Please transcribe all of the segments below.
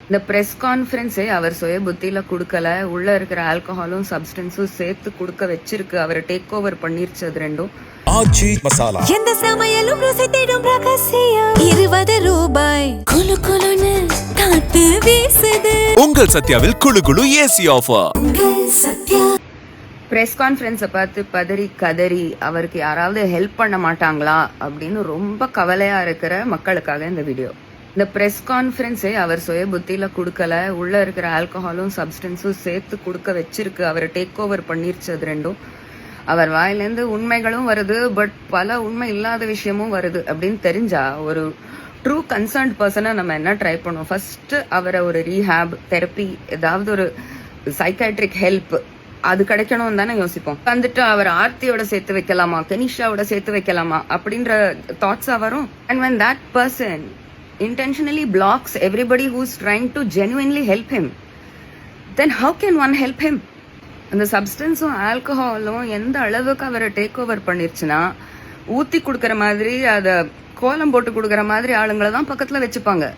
இந்த பிரஸ் கான்ஃபரன்ஸே அவர் சுய புத்தியில குடுக்கல, உள்ள இருக்கிற ஆல்கஹாலும் சப்ஸ்டன்ஸும் சேர்த்து குடுக்க வச்சிருக்கு. அவர் டேக் ஓவர் பண்ணிருச்சு அது ரெண்டும். ஆச்சி மசாலா எந்த சமையலும் ருசி தேடும் ரகசியம் 20 ரூபாய் குலு குலுன்னு காத்து வீசுது. உங்கள் சத்யாவில் குளு குளு ஏசி ஆஃபர். சத்யா பிரஸ் கான்ஃபரன்ஸை பார்த்து பதறி கதறி அவருக்கு யாராவது ஹெல்ப் பண்ண மாட்டாங்களா அப்படின்னு ரொம்ப கவலையா இருக்கிற மக்களுக்காக இந்த வீடியோ. இந்த பிரஸ் கான்ஃபரன்ஸே அவர் சுய புத்தியில குடுக்கல, உள்ள இருக்கிற ஆல்கஹாலும் சப்ஸ்டன்ஸும் சேர்த்து குடுக்க வச்சிருக்கு. அவர் டேக் ஓவர் பண்ணிருச்சு அது ரெண்டும். அவர் வாயிலேருந்து உண்மைகளும் வருது, பட் பல உண்மை இல்லாத விஷயமும் வருது அப்படின்னு தெரிஞ்சா ஒரு ட்ரூ கன்சர்ன்ட் பர்சனை நம்ம என்ன ட்ரை பண்ணுவோம்? ஃபர்ஸ்ட் அவரை ஒரு ரீஹேப் தெரப்பி, ஏதாவது ஒரு சைக்காட்ரிக் ஹெல்ப் அது கிடைக்கணும் தானே யோசிப்போம். வந்துட்டு அவர் ஆர்த்தியோட சேர்த்து வைக்கலாமா, கெனிஷாவோட சேர்த்து வைக்கலாமா அப்படின்ற தாட்ஸா வரும். And when that person intentionally blocks everybody who's trying to genuinely help him, then how can one help him? அந்த சப்ஸ்டன்ஸும் ஆல்கஹாலும் எந்த அளவுக்கு அவரை டேக் ஓவர் பண்ணிருச்சுன்னா, ஊத்தி கொடுக்கற மாதிரி அதை கோலம் போட்டு கொடுக்கற மாதிரி ஆளுங்களை தான் பக்கத்துல வச்சுப்பாங்க.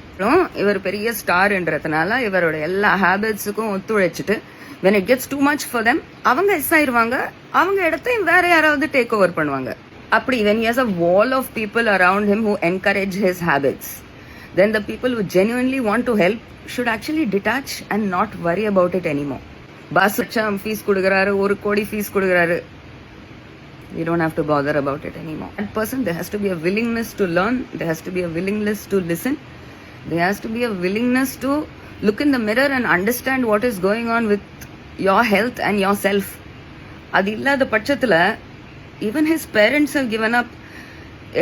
இவர் பெரிய ஸ்டார்ன்றதுனால இவரோட எல்லா ஹேபிட்ஸுக்கும் ஒத்துழைச்சிட்டு when it gets too much for them அவங்க எஸ் ஆயிருவாங்க, அவங்க இடத்தையும் வேற யாராவது டேக் ஓவர் பண்ணுவாங்க. அப்படி when he has a wall of people around him who encourage his habits, then the people who genuinely want to help should actually detach and not worry about it anymore. Boss லட்சம் fees கொடுக்குறாரு, 1 கோடி fees கொடுக்குறாரு, you don't have to bother about it anymore. That person, there has to be a willingness to learn, there has to be a willingness to listen, there has to be a willingness to look in the mirror and understand what is going on with your health and yourself. அது இல்லாத பட்சத்துல even his parents have given up.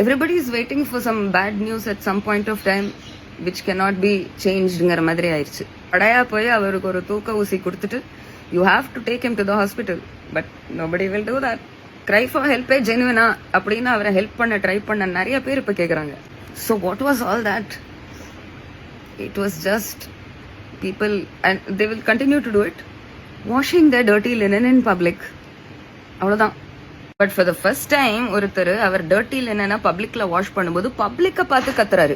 Everybody is waiting for some bad news at some point of time which cannot be changedங்கிற மாதிரி ஆயிடுச்சு. படையா போய் அவருக்கு ஒரு தூக்க ஊசி கொடுத்துட்டு you have to take him to the hospital, but nobody will do that. Cry for help genuine அப்படின்னு அவரை ஹெல்ப் பண்ண ட்ரை பண்ண நிறைய பேர் இப்ப கேக்குறாங்க. So what was all that? It was just people, and they will continue to do it, washing their dirty linen in public. அவ்வளவுதான். But for the first time ஒருத்தர் அவர் டர்ட்டி லினனை பப்ளிக்ல வாஷ் பண்ணும்போது பப்ளிக்க பார்த்து கத்துறாரு,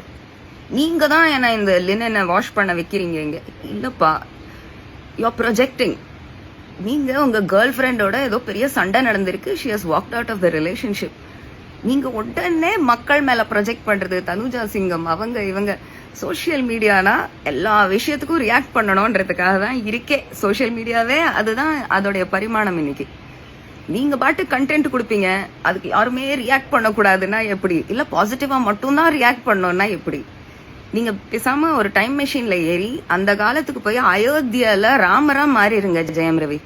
நீங்க தான் என்ன இந்த லினனை வாஷ் பண்ண வைக்கிறீங்க. இங்க இல்லப்பா, யூஆர் ப்ரொஜெக்டிங். நீங்க உங்க கேர்ள் ஃப்ரெண்டோட ஏதோ பெரிய சண்டை நடந்திருக்கு, she has walked out of the relationship, நீங்க உடனே மக்கள் மேல ப்ரொஜெக்ட் பண்றது. தனுஜா சிங்கம் அவங்க இவங்க சோசியல் மீடியானா எல்லா விஷயத்துக்கும் ரியாக்ட் பண்ணணும்ன்றதுக்காக தான் இருக்கே சோசியல் மீடியாவே. அதுதான் அதோடைய பரிமாணம். இன்னைக்கு நீங்க பாட்டு கண்டென்ட் கொடுப்பீங்க, அதுக்கு யாருமே ரியாக்ட் பண்ணக்கூடாதுன்னா எப்படி? இல்ல பாசிட்டிவா மட்டும்தான் ரியாக்ட் பண்ணணும்னா எப்படி? நீங்க பேசாம ஒரு டைம் மெஷின்ல ஏறி அந்த காலத்துக்கு போய் அயோத்தியால ராமரா மாறிடுங்க ஜெயம் ரவி.